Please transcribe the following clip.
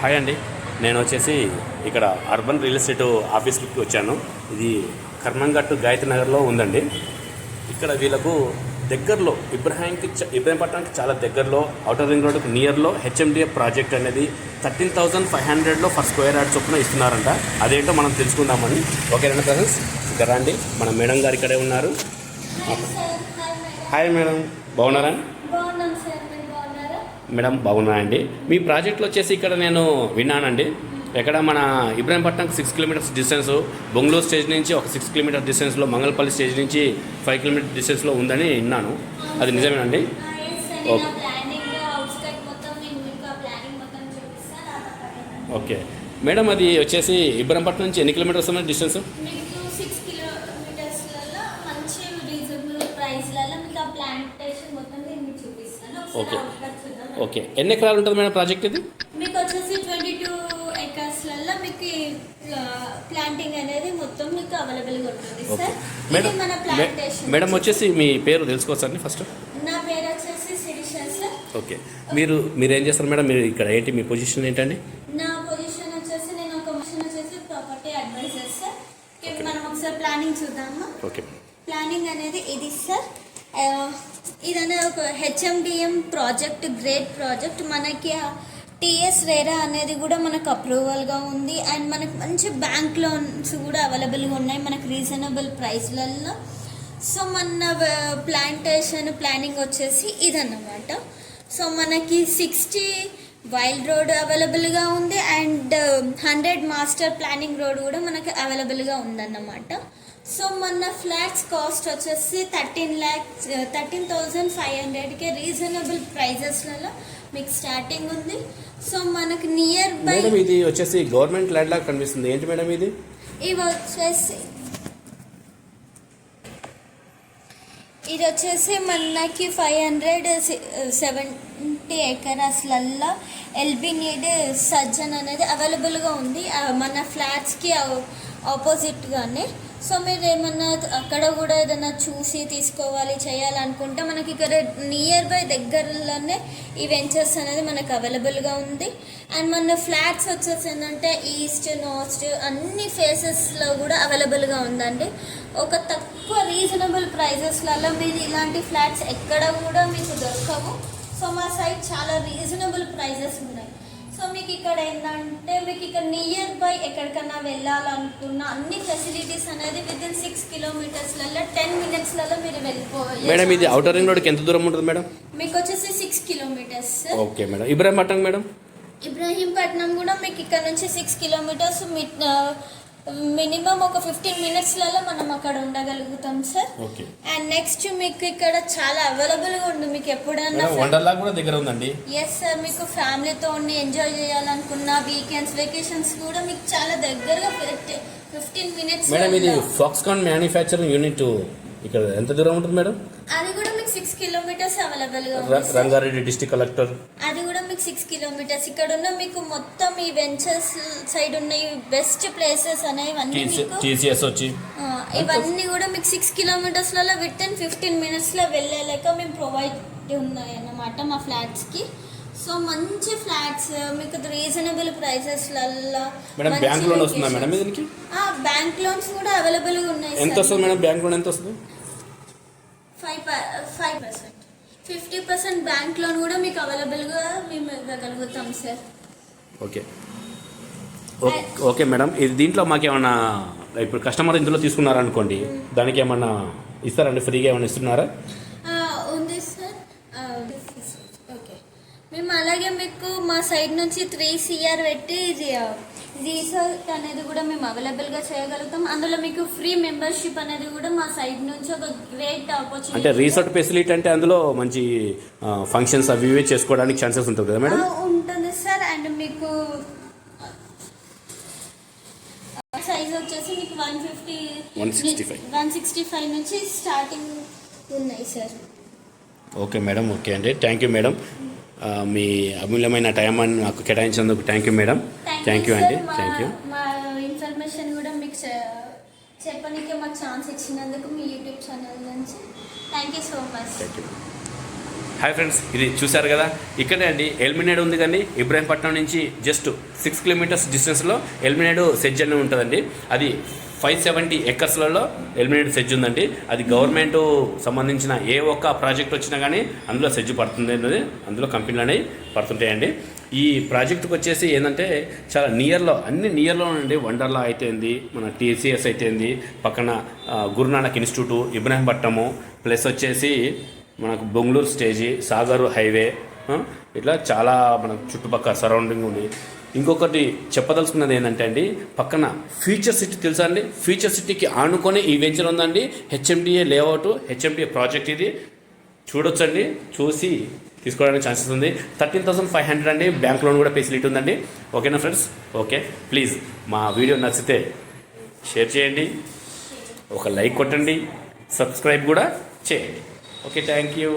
Hi అండి, నేను వచ్చేసి ఇక్కడ అర్బన్ రియల్ ఎస్టేట్ ఆఫీస్కి వచ్చాను. ఇది కర్మంఘట్ గాయత్రి నగర్లో ఉందండి. ఇక్కడ వీళ్ళకు దగ్గరలో ఇబ్రహీంపట్నానికి చాలా దగ్గరలో అవుటర్ రింగ్ రోడ్కి నియర్లో హెచ్ఎండిఏ ప్రాజెక్ట్ అనేది 13,500లో ఫర్ స్క్వేర్ యార్డ్ చొప్పున ఇస్తున్నారంట. అదేంటో మనం తెలుసుకుందామని. ఓకేనా ఫ్రెండ్స్, ఇక్కడ రండి. మన మేడం గారు ఇక్కడే ఉన్నారు. హాయ్ మేడం, బాగున్నారా? మేడం బాగున్నానండి. మీ ప్రాజెక్ట్లో వచ్చేసి ఇక్కడ నేను విన్నానండి, ఎక్కడ మన ఇబ్రహీంపట్నంకి 6 కిలోమీటర్స్ డిస్టెన్స్, బొంగళూరు స్టేజ్ నుంచి ఒక 6 కిలోమీటర్ డిస్టెన్స్లో, మంగళపల్లి స్టేజ్ నుంచి 5 కిలోమీటర్ డిస్టెన్స్లో ఉందని విన్నాను. అది నిజమేనండి? ఓకే మేడం, అది వచ్చేసి ఇబ్రహీంపట్నం నుంచి ఎన్ని కిలోమీటర్స్ ఉన్నాయి డిస్టెన్స్? ఓకే ఓకే, ఎన్ని ఎకరాలు ఉంటుంది మేడం ప్రాజెక్ట్ ఇది? మీకు వచ్చేసి 22 ఎకర్స్లలో మీకు ప్లాంటింగ్ అనేది మొత్తం మీకు అవైలబుల్గా ఉంటుంది సార్. మేడం మన ప్లాంటేషన్. మేడం వచ్చేసి మీ పేరు తెలుసుకోవచ్చండి ఫస్ట్? నా పేరు వచ్చేసి శిరీష సార్. ఓకే, మీరు ఏం చేస్తారు మేడం? మీరు ఇక్కడ ఏంటి, మీ పొజిషన్ ఏంటండి? నా పొజిషన్ వచ్చేసి నేను ఒక మిషన్ వచ్చేసి ప్రాపర్టీ అడ్వైజర్ సార్. మనం ఒకసారి ప్లానింగ్ చూద్దామా? ఓకే, ప్లానింగ్ అనేది ఇది సార్. ఇదనే ఒక హెచ్ఎండిఎం ప్రాజెక్ట్, గ్రేట్ ప్రాజెక్ట్. మనకి టీఎస్ రేరా అనేది కూడా మనకు అప్రూవల్గా ఉంది. అండ్ మనకి మంచి బ్యాంక్ లోన్స్ కూడా అవైలబుల్గా ఉన్నాయి మనకు రీజనబుల్ ప్రైస్లలో. సో మన ప్లానింగ్ వచ్చేసి ఇదన్నమాట. సో మనకి 60 వైల్డ్ రోడ్ అవైలబుల్గా ఉంది అండ్ 100 మాస్టర్ ప్లానింగ్ రోడ్ కూడా మనకి అవైలబుల్గా ఉందన్నమాట. సో మన ఫ్లాట్స్ కాస్ట్ వచ్చేసి 13,500కే రీజనబుల్ ప్రైజెస్లలో మీకు స్టార్టింగ్ ఉంది. సో మనకు నియర్ బై ఇది వచ్చేసి గవర్నమెంట్ ల్యాండ్ లాగా కనిపిస్తుంది. ఏంటి మేడం ఇది? ఇది వచ్చేసి మనకి 570 ఎకరాస్లల్లో ఎల్బీ నీడ్ సజ్జన్ అనేది అవైలబుల్గా ఉంది మన ఫ్లాట్స్కి ఆపోజిట్గానే. సో మీరు ఏమన్నా అక్కడ కూడా ఏదైనా చూసి తీసుకోవాలి చేయాలనుకుంటే మనకి ఇక్కడ నియర్ బై దగ్గరలోనే ఈ వెంచర్స్ అనేది మనకు అవైలబుల్గా ఉంది. అండ్ మన ఫ్లాట్స్ వచ్చేసి ఏంటంటే ఈస్ట్ నార్త్ అన్ని ఫేసెస్లో కూడా అవైలబుల్గా ఉందండి. ఒక తక్కువ రీజనబుల్ ప్రైజెస్లలో మీరు ఇలాంటి ఫ్లాట్స్ ఎక్కడ కూడా మీకు దొరకవు. సో మా సైడ్ చాలా రీజనబుల్ ప్రైజెస్ ఉన్నాయి. సో మీకు ఇక్కడ ఏంటంటే మీకు ఇక్కడ నియర్ బై ఎక్కడికన్నా వెళ్ళాలనుకున్న అన్ని ఫెసిలిటీస్ అనేది వితిన్ 6 కిలోమీటర్స్లలో 10 మినిట్స్లలో మీరు వెళ్ళిపోవాలి. మేడం ఇది అవుటర్ రింగ్ రోడ్కి ఎంత దూరం ఉంటుంది మేడం? మీకు వచ్చేసి 6 kilometres. Okay madam. Ibrahimpatnam madam? Ibrahimpatnam కూడా మీకు ఇక్కడ నుంచి 6 కిలోమీటర్స్, మినిమం ఒక 15 మినిట్స్లలో మనం అక్కడ ఉండగలుగుతాం సార్. ఓకే. అండ్ నెక్స్ట్ మీకు ఇక్కడ చాలా అవైలబుల్గా ఉంది. మీకు ఎప్పుడన్నా వండర్లా కూడా దగ్గర ఉందండి. ఎస్ సార్, మీకు ఫ్యామిలీతో ఎంజాయ్ చేయాలనుకున్న వీకెండ్స్ వెకేషన్స్ కూడా మీకు చాలా దగ్గరగా 15 మినిట్స్. మేడం ఇది ఫాక్స్కాన్ మ్యానుఫ్యాక్చరింగ్ యూనిట్ ఇక్కడ ఎంత దూరం ఉంటుంది మేడం? అది కూడా మీకు 6 కిలోమీటర్స్ అవైలబుల్గా ఉంది. రంగారెడ్డి డిస్ట్రిక్ట్ కలెక్టర్ అది కూడా మీకు 6 కిలోమీటర్స్. ఇక్కడ ఉన్న మీకు మొత్తం ఈ వెంచర్స్ సైడ్ ఉన్న ఈ బెస్ట్ ప్లేసెస్ అనేవి టీసీఎస్ వచ్చి ఇవన్నీ కూడా మీకు 6 కిలోమీటర్స్లలో వితిన్ 15 మినిట్స్లో వెళ్ళలేక మేము ప్రొవైడ్ ఉన్నాయి అన్నమాట మా ఫ్లాట్స్కి. సో మంచి ఫ్లాట్స్ మీకు రీజనబుల్ ప్రైసెస్లలో. బ్యాంక్ లోన్ వస్తుందా మేడం దీనికి? బ్యాంక్ లోన్స్ కూడా అవైలబుల్గా ఉన్నాయి. ఎంత వస్తుంది మేడం బ్యాంక్ లోన్? ఎంత వస్తుంది? 5%, 50% బ్యాంక్ లోన్ కూడా మీకు అవైలబుల్గా మేము ఇవ్వగలుగుతాం సార్. ఓకే ఓకే మేడం, ఇది దీంట్లో మాకేమన్నా ఇప్పుడు కస్టమర్ ఇందులో తీసుకున్నారనుకోండి, దానికి ఏమన్నా ఇస్తారండి? ఫ్రీగా ఏమైనా ఇస్తున్నారా? ఉంది సార్. ఓకే, మేము అలాగే మీకు మా సైడ్ నుంచి 3 CR పెట్టి రీసెర్చ్ అనేది కూడా మేము అవైలబుల్గా చేయగలుగుతాం. అందులో మీకు ఫ్రీ మెంబర్షిప్ అనేది కూడా మా సైడ్ నుంచి ఒక గ్రేట్ ఆపర్చునిటీ. అంటే రీసార్ట్ ఫెసిలిటీ అంటే అందులో మంచి ఫంక్షన్స్ అవి ఇవి చేసుకోవడానికి ఛాన్సెస్ ఉంటుంది కదా మేడం? ఉంటుంది సార్. అండ్ మీకు సైజ్ వచ్చేసి మీకు 165 నుంచి స్టార్టింగ్ ఉన్నాయి సార్. ఓకే మేడం, ఓకే అండి, థ్యాంక్ యూ మేడం. మీ అమూల్యమైన టైం అని నాకు కేటాయించినందుకు thank you madam. Thank you అండి, థ్యాంక్ యూ. మా ఇన్ఫర్మేషన్ కూడా మీకు చెప్పడానికి మాకు ఛాన్స్ ఇచ్చినందుకు మీ యూట్యూబ్ ఛానల్ నుంచి thank you so much. Thank you. Hi friends, ఇది చూశారు కదా, ఇక్కడే అండి ఎల్మినేడ్ ఉంది కానీ ఇబ్రాహీంపట్నం నుంచి జస్ట్ 6 కిలోమీటర్స్ డిస్టెన్స్లో ఎల్మినేడ్ సెజ్ అని ఉంటుందండి. అది 570 ఎకర్స్లలో ఎల్మినేడ్ సెజ్ ఉందండి. అది గవర్నమెంట్ సంబంధించిన ఏ ఒక్క ప్రాజెక్ట్ వచ్చినా కానీ అందులో సెజ్ పడుతుంది అనేది, అందులో కంపెనీలు అనేవి పడుతుంటాయండి. ఈ ప్రాజెక్టుకి వచ్చేసి ఏంటంటే చాలా నియర్లో, అన్ని నియర్లో ఉండండి. వండర్లా అయితేంది, మన TCS అయితేంది, పక్కన గురునానక్ ఇన్స్టిట్యూటు, ఇబ్రాహీంపట్నము, ప్లస్ వచ్చేసి మనకు బెంగళూరు స్టేజీ, సాగర్ హైవే, ఇట్లా చాలా మనకు చుట్టుపక్కల సరౌండింగ్ ఉంది. ఇంకొకటి చెప్పదలుచుకున్నది ఏంటంటే అండి, పక్కన ఫ్యూచర్ సిటీ తెలుసా అండి? ఫ్యూచర్ సిటీకి ఆనుకొని ఈ వెంచర్ ఉందండి. HMDA లేఅవుట్, HMDA ప్రాజెక్ట్ ఇది చూడొచ్చండి. చూసి తీసుకోవడానికి ఛాన్సెస్ ఉంది. 13,500 అండి. బ్యాంక్ లోన్ కూడా ఫెసిలిటీ ఉందండి. ఓకేనా ఫ్రెండ్స్? ఓకే, ప్లీజ్ మా వీడియో నచ్చితే షేర్ చేయండి, ఒక లైక్ కొట్టండి, సబ్స్క్రైబ్ కూడా చేయండి. Okay, thank you.